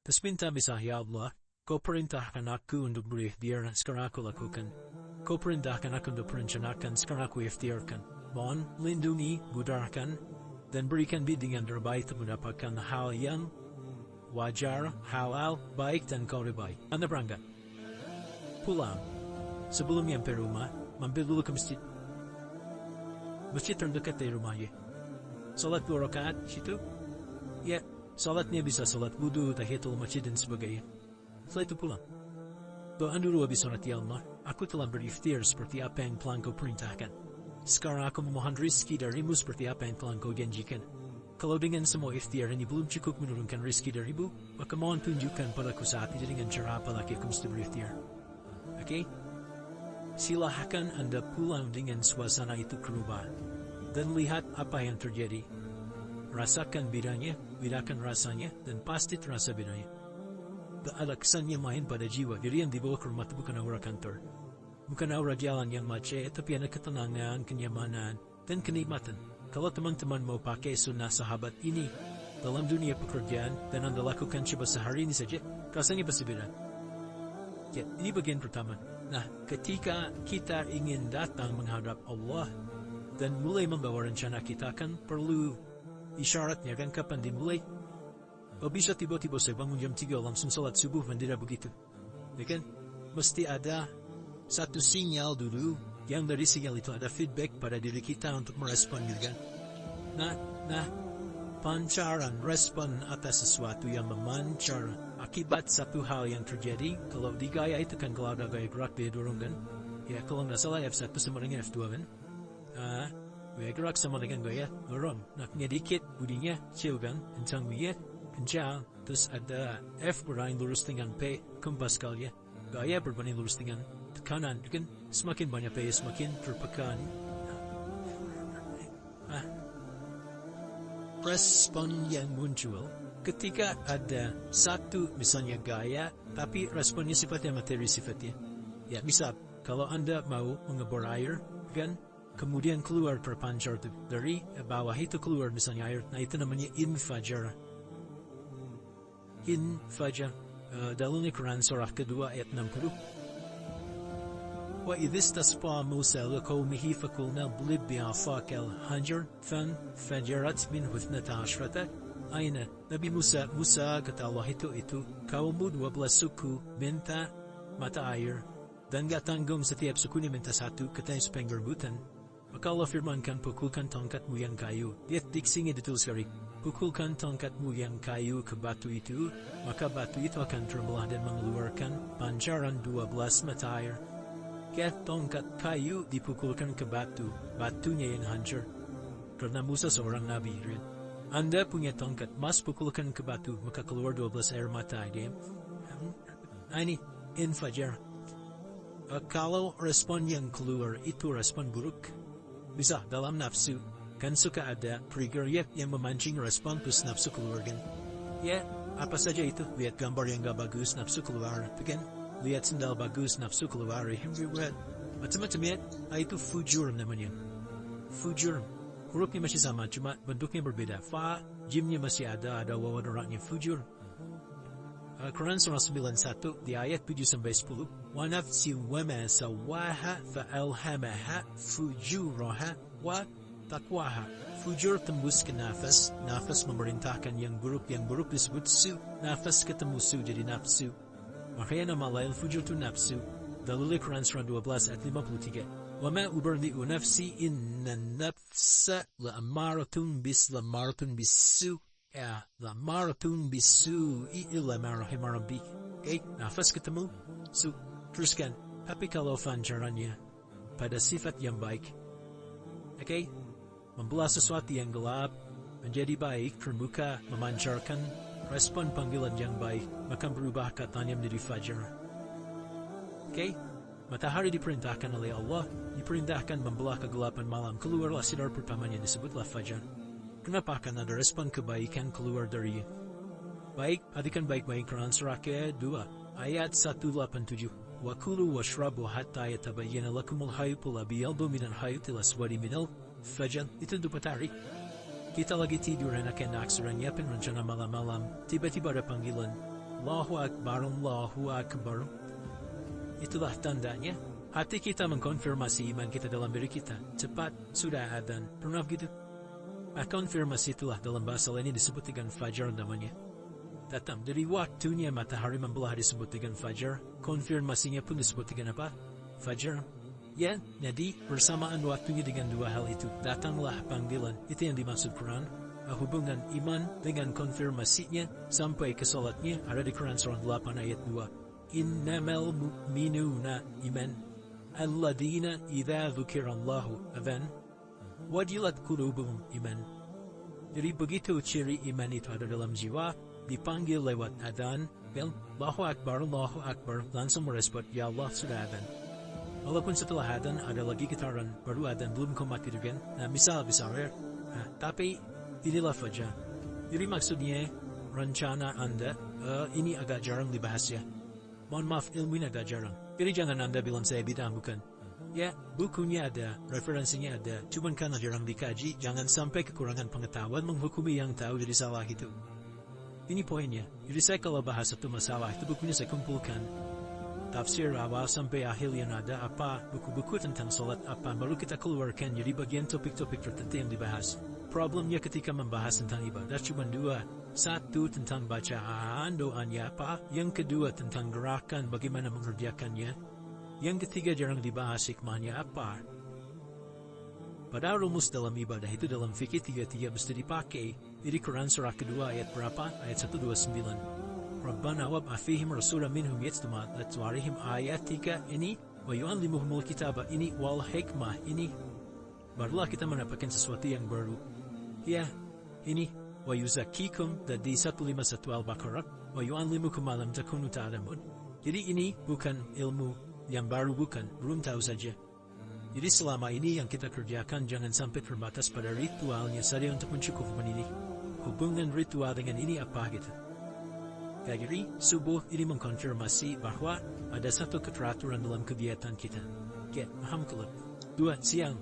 Terus minta bisa, ya Allah, kau perintahkan aku untuk berikhtiar, sekarang aku lakukan. Kau perintahkan aku untuk perencanakan, sekarang aku ikhtiarkan. Mohon lindungi, mudahkan, dan berikan bimbingan terbaik untuk mendapatkan hal yang wajar, halal, baik dan kau ridhai. Anda berangkat. Pulang. Sebelum nyampe rumah, mampir dulu ke masjid. Masjid terdekat dari rumahnya. Salat 2 rakaat situ. Ya, salatnya bisa salat wudu, tahiyatul masjid dan sebagainya. Setelah itu pulang. Doa dulu habis salat, ya Allah, aku telah berikhtiar seperti apa yang telah kau perintahkan. Sekarang aku memohon rizki darimu seperti apa yang telah kau janjikan. Kalau dengan semua ikhtiar ini belum cukup menurunkan rizki darimu, maka mohon tunjukkan padaku saat ini dengan cara apa lagi aku mesti berikhtiar. Oke? Silahkan Anda pulang dengan suasana itu ke rumah dan lihat apa yang terjadi. Rasakan bedanya, bedakan rasanya, dan pasti terasa bedanya. Tak ada kesannya main pada jiwa. Jadi yang dibawa ke rumah itu bukan aura kantor, bukan aura jalan yang macet, tapi ada ketenangan, kenyamanan, dan kenikmatan. Kalau teman-teman mau pakai sunnah sahabat ini dalam dunia pekerjaan dan Anda lakukan coba sehari ini saja, rasanya pasti beda. Ya, ini bagian pertama. Nah, ketika kita ingin datang menghadap Allah dan mulai membawa rencana kita, kan perlu isyaratnya kan kapan dimulai? O bisa tiba-tiba saya bangun jam 3 langsung salat subuh dan tidak begitu. Ya kan? Mesti ada satu sinyal dulu, yang dari sinyal itu ada feedback pada diri kita untuk merespon gitu kan. Nah, pancaran respon atas sesuatu yang memancar akibat satu hal yang terjadi. Kalau di gaya itu kan kalau ada gaya gerak dia dorong kan. Ya kalau nggak salah F1 sama dengan F2 kan. Gaya gerak sama dengan gaya dorong. Nah, dikit budinya chill kan, kencang biar kencang. Terus ada F berbanding lurus dengan P kembas kali ya. Gaya berbanding lurus dengan tekanan kan. Semakin banyak P semakin terpekan. Respon yang muncul ketika ada satu misalnya gaya, tapi responnya sifatnya materi sifatnya. Ya bisa, kalau Anda mau mengebor air, kan, kemudian keluar terpancar dari bawah itu keluar misalnya air, nah itu namanya infajar. Infajar. Dalilnya Quran surah kedua ayat 60. وإذ استسقى موسى لقومه فقلنا اضرب بعصاك الحجر فانفجرت منه 12 عينا. Nabi Musa kata Allah itu kaummu 12 suku minta mata air dan gak tanggung setiap sukunya minta satu katanya supaya rebutan. Maka Allah firmankan pukulkan tongkatmu yang kayu. Lihat diksinya ditulis sekali. Pukulkan tongkatmu yang kayu ke batu itu, maka batu itu akan terbelah dan mengeluarkan pancaran 12 mata air. Tongkat kayu dipukulkan ke batu, batunya yang hancur. Karena Musa seorang nabi. Anda punya tongkat, mas pukulkan ke batu, maka keluar 12 air mata. Ini infajar. Kalau respon yang keluar itu respon buruk, bisa dalam nafsu, kan suka ada trigger yang memancing respon terus nafsu keluar kan. Ya, apa saja itu, lihat gambar yang gak bagus, nafsu keluar, kan? Lihat sendal bagus, nafsu keluar, macam-macam ya. Itu fujur namanya. Fujur. Hurufnya masih sama, cuma bentuknya berbeda. Fa, jimnya masih ada wawan orangnya. Fujur. Quran surah 91 di ayat 7-10. Wa nafsi wa ma sawaha fa'alhamaha fujuraha wa taqwaha. Fujur tembus ke nafas. Nafas memerintahkan yang buruk disebut su. Nafas ketemu su jadi nafsu. Makanya nama lain fujur tu nafsu. Dalil Quran surah 12 ayat 53. Wa ma ubarli'u nafsi inna nafsa la'amaratun bisu. Ya, la'amaratun bisu illa ma rahima rabbik. Okay, nafas ketemu su. Teruskan. Tapi kalau pancarannya pada sifat yang baik. Okay, membelah sesuatu yang gelap menjadi baik, terbuka, memancarkan respon panggilan yang baik, maka berubah katanya menjadi fajar. Okay? Matahari diperintahkan oleh Allah, diperintahkan membelah kegelapan malam, keluarlah sinar pertamanya disebutlah fajar. Kenapa? Karena ada respon kebaikan keluar darinya. Baik, perhatikan baik-baik Quran surah kedua, ayat 187. Wa kulu washrabu hatta yatabayyana lakumul hayyul abyadu minal hayyul aswadi minal fajar. Itu untuk matahari. Kita lagi tidur enak-enak sedang nyiapin rencana malam-malam. Tiba-tiba ada panggilan. Allahu Akbar, Allahu Akbar. Itulah tandanya. Hati kita mengkonfirmasi iman kita dalam diri kita. Cepat, sudah adzan. Pernah begitu? Konfirmasi itulah dalam bahasa lain disebut dengan fajar namanya. Datang dari waktunya matahari membelah disebut dengan fajar. Konfirmasinya pun disebut dengan apa? Fajar. Ya, jadi bersamaan waktunya dengan dua hal itu, datanglah panggilan. Itu yang dimaksud Quran. Hubungan iman dengan konfirmasinya sampai ke salatnya ada di Quran surah 8 ayat 2. Innamal mu'minuna iman alladina idza dzukirallahu adhan wajilat qulubuhum iman. Jadi begitu ciri iman itu ada dalam jiwa, dipanggil lewat adhan, Allahu Akbar, langsung merespon, ya Allah sudah adhan. Walaupun setelah adzan ada lagi getaran, baru adzan belum komat itu kan. Nah, misal. Tapi inilah fajar. Jadi maksudnya rencana Anda ini agak jarang dibahas ya. Mohon maaf, ilmu ini agak jarang. Jadi jangan Anda bilang saya bid'ah, bukan. Ya, bukunya ada, referensinya ada. Cuman karena jarang dikaji, jangan sampai kekurangan pengetahuan menghukumi yang tahu jadi salah itu. Ini poinnya. Jadi saya kalau bahas satu masalah, itu bukunya saya kumpulkan. Tafsir awal sampai akhir yang ada apa, buku-buku tentang salat apa, baru kita keluarkan jadi bagian topik-topik tertentu yang dibahas. Problemnya ketika membahas tentang ibadah cuma dua. Satu, tentang bacaan doanya apa. Yang kedua, tentang gerakan bagaimana mengerjakannya. Yang ketiga, jarang dibahas hikmahnya apa. Pada rumus dalam ibadah itu dalam fikih tiga-tiga mesti dipakai. Jadi Quran surah kedua ayat berapa? Ayat 129. Rabbana wab'athihim rasulan minhum yatlu alaihim ayat 3 ini wa yu'allimuhumul kitaba ini wal hikmah ini. Barulah kita mendapatkan sesuatu yang baru. Ya, ini wa yuzakkikum dari 151 Al-Baqarah wa yu'allimukum ma lam takunu ta'lamun. Jadi ini bukan ilmu yang baru, bukan, belum tahu saja. Jadi selama ini yang kita kerjakan jangan sampai terbatas pada ritualnya saja untuk mencukupi ini. Hubungan ritual dengan ini apa gitu. Kayak gini, subuh ini mengkonfirmasi bahwa ada satu keteraturan dalam kegiatan kita. Oke, paham kalau? 2, siang.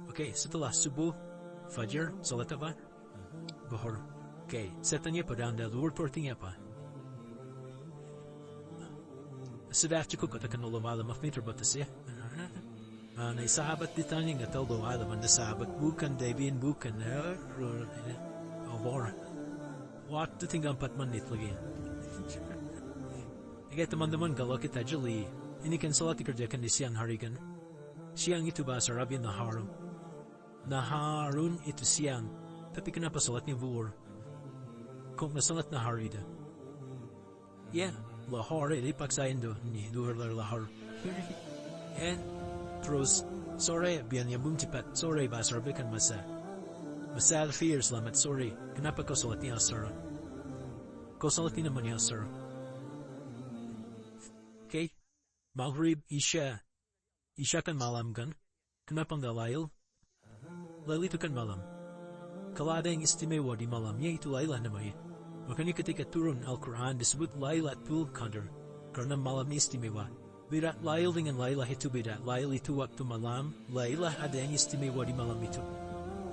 Oke, setelah subuh, fajar, salat apa? Zuhur. Oke, saya tanya pada Anda, luar pentingnya apa? Sudah cukup katakan Allah alam, maaf terbatas ya. Nah, sahabat ditanya nggak tahu Allah alam, Anda sahabat bukan David, bukan Obor. Waktu tinggal 4 menit lagi. Oke teman-teman, kalau kita jeli, ini kan salat dikerjakan di siang hari kan? Siang itu bahasa Arabi naharun. Naharun itu siang. Tapi kenapa salatnya zuhur? Kok salat nahar itu? Ya, lahar itu dipaksain doh. Nih, zuhur lahar. Terus, sore, biar nyambung cepat. Sore bahasa Arabi kan masa. Masa al-khir, selamat sore. Kenapa kau salatnya asar? Kau salatnya namanya asar. Okay? Maghrib, Isya. Isya kan malam kan? Kenapa enggak lail? Lail itu kan malam. Kalau ada yang istimewa di malamnya itu Lailah namanya. Makanya ketika turun Al-Quran disebut Lailatul Qadar. Karena malamnya istimewa. Beda Lail dengan Lailah itu beda. Lail itu waktu malam. Lailah ada yang istimewa di malam itu.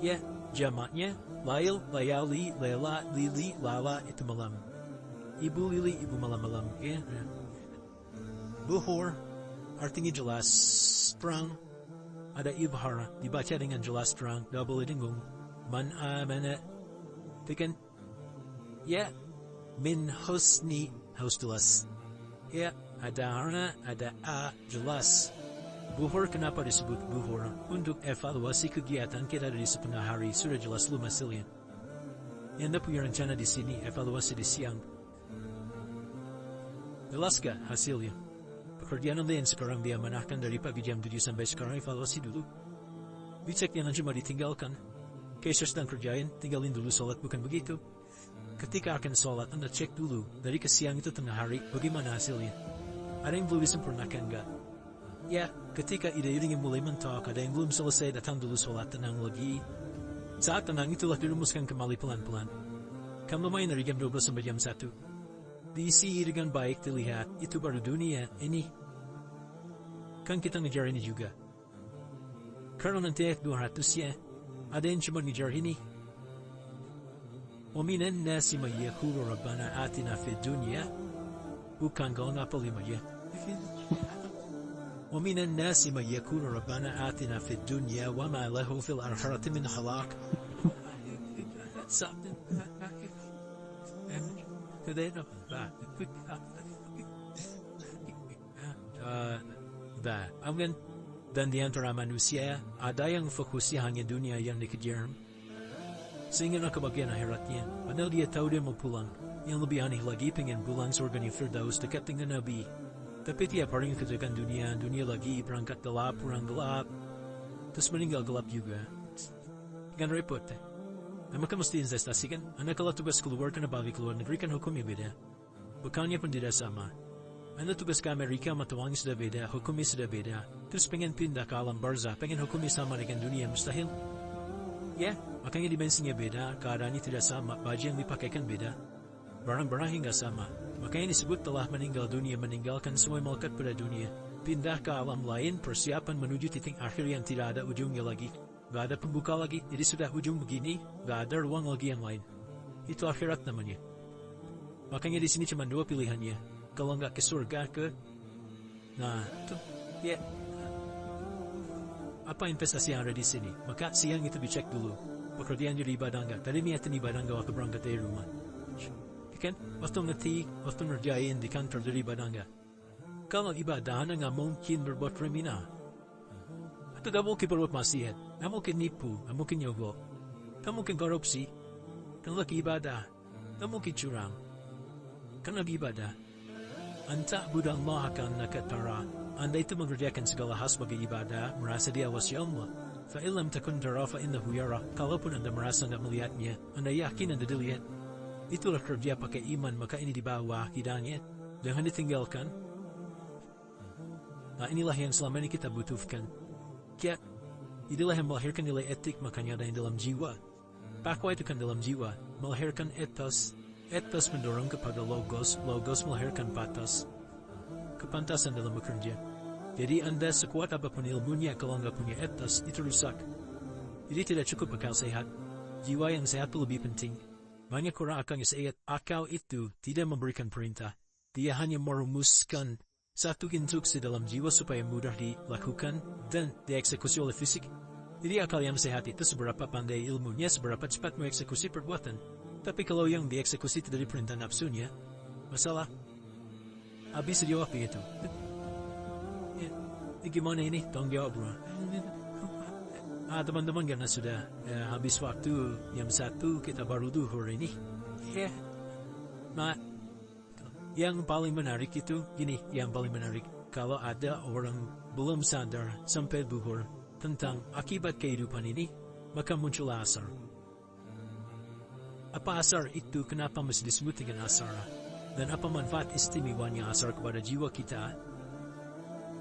Ya, jamaknya Lail, Layali, Layla, Lili, Lala itu malam. Ibu Lili, ibu malam-malam. Ya. Buhur artinya jelas terang. Ada ibhara dibaca dengan jelas terang. Double dengung. Man amana. Tekan. Ya. Min husni. Harus jelas. Ya. Ada harna. Ada a. Jelas. Buhur kenapa disebut buhur? Untuk evaluasi kegiatan kita dari setengah hari. Sudah jelas lu hasilnya. Anda punya rencana di sini. Evaluasi di siang. Jelas gak hasilnya? Pekerjaan Anda yang sekarang dia menahkan dari pagi jam 7 sampai sekarang evaluasi dulu. Dicek yang cuma ditinggalkan. Keisha sedang kerjain, tinggalin dulu sholat, bukan begitu. Ketika akan sholat, Anda cek dulu, dari ke siang itu tengah hari, bagaimana hasilnya. Ada yang belum disempurnakan enggak? Ya, ketika ide-ide yang mulai mentok, ada yang belum selesai, datang dulu sholat, tenang lagi. Saat tenang itulah dirumuskan kembali pelan-pelan. Kamu main dari jam 12 sampai jam 1. Diisi dengan baik dilihat, itu baru dunia, ini. Kan kita ngejar ini juga. Karena nanti 200-nya, ada yang cuma ngejar ini. وَمِنَ النَّاسِ مَنْ يَقُولُ رَبَّنَا آتِنَا فِي الدُّنْيَا. Bukan kau ngapal lima ya. وَمِنَ النَّاسِ مَنْ يَقُولُ رَبَّنَا آتِنَا فِي الدُّنْيَا وَمَا لَهُ فِي الْآخِرَةِ مِنْ خَلَاقٍ. Dan di antara manusia ada yang fokusnya hanya dunia yang dikejar, sehingga nak kebagian akhiratnya. Padahal dia tahu dia mau pulang. Yang lebih aneh lagi pengen pulang surganya Firdaus dekat dengan Nabi. Tapi tiap hari kerjakan dunia lagi, berangkat gelap, pulang gelap, terus meninggal gelap juga. Kan repot. Maka mesti investasikan. Anda kalau tugas keluar kena balik keluar negeri kan hukumnya beda. Bukannya pun tidak sama. Anda tugas ke Amerika matuangnya sudah beda, hukumnya sudah beda. Terus pengen pindah ke alam barzah, pengen hukumnya sama dengan dunia, mustahil. Ya, makanya dimensinya beda, keadaannya tidak sama, baju yang dipakaikan beda. Barang-barang nggak sama. Makanya disebut telah meninggal dunia, meninggalkan semua melekat pada dunia. Pindah ke alam lain, persiapan menuju titik akhir yang tidak ada ujungnya lagi. Gak ada pembuka lagi, jadi sudah ujung begini, gak ada ruang lagi yang lain. Itu akhirat namanya. Makanya di sini cuma dua pilihannya. Kalau nggak ke surga, nah, itu, ya. Apa investasi yang ada di sini? Maka siang itu dicek dulu. pekerjaan di ibadah enggak. Tadi niatan ibadah enggak waktu berangkat dari rumah. Kan, waktu ngetik, waktu ngerjain di kantor dari ibadah enggak. Kalau ibadah nggak mungkin berbuat kriminal. Atau nggak mungkin berbuat maksiat. Nggak mungkin nipu, nggak mungkin nyogok. Nggak mungkin korupsi. Kan lagi ibadah. Nggak mungkin curang. Kan lagi ibadah. Anta Buddha Allah akan nakatara. Anda itu mengerjakan segala hal sebagai ibadah, merasa diawas ya Allah. Fa'ilam takun tara fa'innahu yara. Kalaupun Anda merasa nggak melihatnya, Anda yakin Anda dilihat. Itulah kerja pakai iman, maka ini di bawah hidangnya. Jangan ditinggalkan. Nah, inilah yang selama ini kita butuhkan. Kiat, inilah yang melahirkan nilai etik, makanya ada yang dalam jiwa. Pakwa itu kan dalam jiwa, melahirkan etos. Etos mendorong kepada logos, logos melahirkan patos. Kepantasan dalam bekerja. Jadi Anda sekuat apapun ilmunya, kalau nggak punya etos, itu rusak. Jadi tidak cukup akal sehat. Jiwa yang sehat itu lebih penting. Banyak orang akalnya sehat, akal itu tidak memberikan perintah. Dia hanya merumuskan satu instruksi dalam jiwa supaya mudah dilakukan dan dieksekusi oleh fisik. Jadi akal yang sehat itu seberapa pandai ilmunya, seberapa cepat mengeksekusi perbuatan. Tapi kalau yang dieksekusi tidak diperintah nafsunya, masalah. Habis jawab itu. Gimana ini? Tolong jawab bro. Teman-teman karena sudah habis waktu jam 1 kita baru duhur ini. Nah, yang paling menarik itu, gini, yang paling menarik, kalau ada orang belum sadar sampai duhur tentang akibat kehidupan ini, maka muncul asar. Apa asar itu? Kenapa mesti disebut dengan asar? Dan apa manfaat istimewanya asar kepada jiwa kita?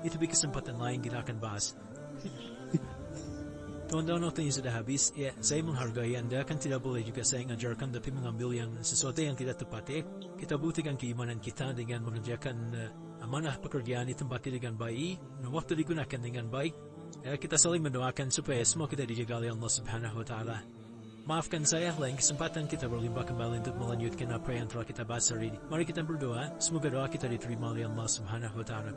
Itu di kesempatan lain kita akan bahas. Teman-teman, waktunya sudah habis. Ya, saya menghargai Anda, kan tidak boleh juga saya mengajarkan tapi mengambil yang sesuatu yang tidak tepat. Kita buktikan keimanan kita dengan mengerjakan amanah pekerjaan di tempat dengan baik, dan waktu digunakan dengan baik. Kita saling mendoakan supaya semua kita dijaga oleh Allah Subhanahu wa Ta'ala. Maafkan saya, lain kesempatan kita berlimpah kembali untuk melanjutkan apa yang telah kita bahas hari ini. Mari kita berdoa, semoga doa kita diterima oleh Allah Subhanahu wa Ta'ala.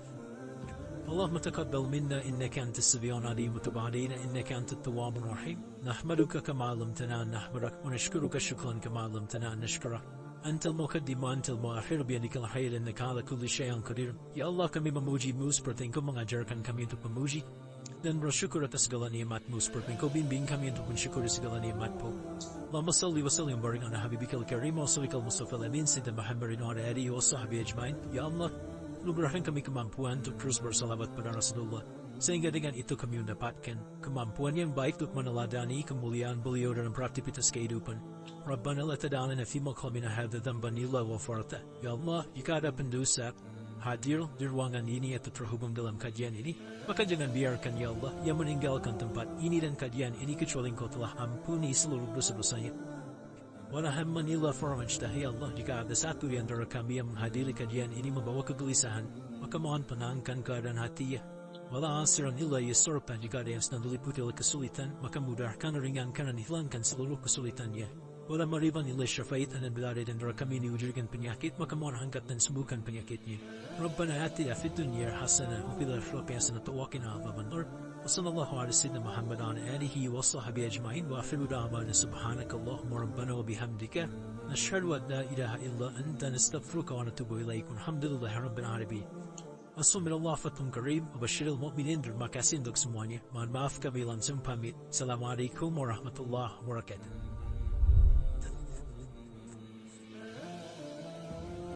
اللهم تقبل منا إنك أنت السميع العليم وتب علينا إنك أنت التواب الرحيم نحمدك كما علمتنا أن نحمدك ونشكرك شكرا كما علمتنا أن نشكرك أنت المقدم وأنت المؤخر بيدك الخير إنك على كل شيء قدير. Ya Allah, kami memuji-Mu seperti Engkau mengajarkan kami untuk memuji dan bersyukur atas segala nikmat-Mu seperti Engkau bimbing kami untuk mensyukuri segala nikmat-Mu. Allahumma salli wa sallim barik ala habibikal karim wa sallikal mustafa al-amin sayyidina Muhammadin wa ala alihi wa sahbihi ajmain. Ya Allah, Luberahkan kami kemampuan untuk terus bersalawat pada Rasulullah, sehingga dengan itu kami mendapatkan kemampuan yang baik untuk meneladani kemuliaan beliau dalam beraktivitas kehidupan. Rabbana la tada'alana fi maqamina hadza dhanban illa ghafarta. Ya Allah, jika ada pendosa hadir di ruangan ini atau terhubung dalam kajian ini, maka jangan biarkan ya Allah yang meninggalkan tempat ini dan kajian ini kecuali Engkau telah ampuni seluruh dosa-dosanya. Wala hamman illa farajtah. Ya Allah, jika ada satu di antara kami yang menghadiri kajian ini membawa kegelisahan, maka mohon tenangkan keadaan hatinya. Wala asiran illa yasarta. Jika ada yang sedang diliputi oleh kesulitan, maka mudahkan, ringankan dan hilangkan seluruh kesulitannya. Wala mariban illa syafaitan. Dan bila ada di antara kami ini wujudkan penyakit, maka mohon angkat dan sembuhkan penyakitnya. Rabbana atina fid dunya hasanah wa fil akhirati hasanah wa qina adzaban nar. وصلى الله على سيدنا محمد وعلى آله وصحبه أجمعين وآخر دعوانا سبحانك اللهم ربنا وبحمدك نشهد أن لا إله إلا أنت نستغفرك ونتوب إليك والحمد لله رب العالمين. Assalamualaikum karim, وبشر المؤمنين. Terima kasih untuk semuanya. Mohon maaf kami langsung pamit. Assalamualaikum warahmatullahi wabarakatuh.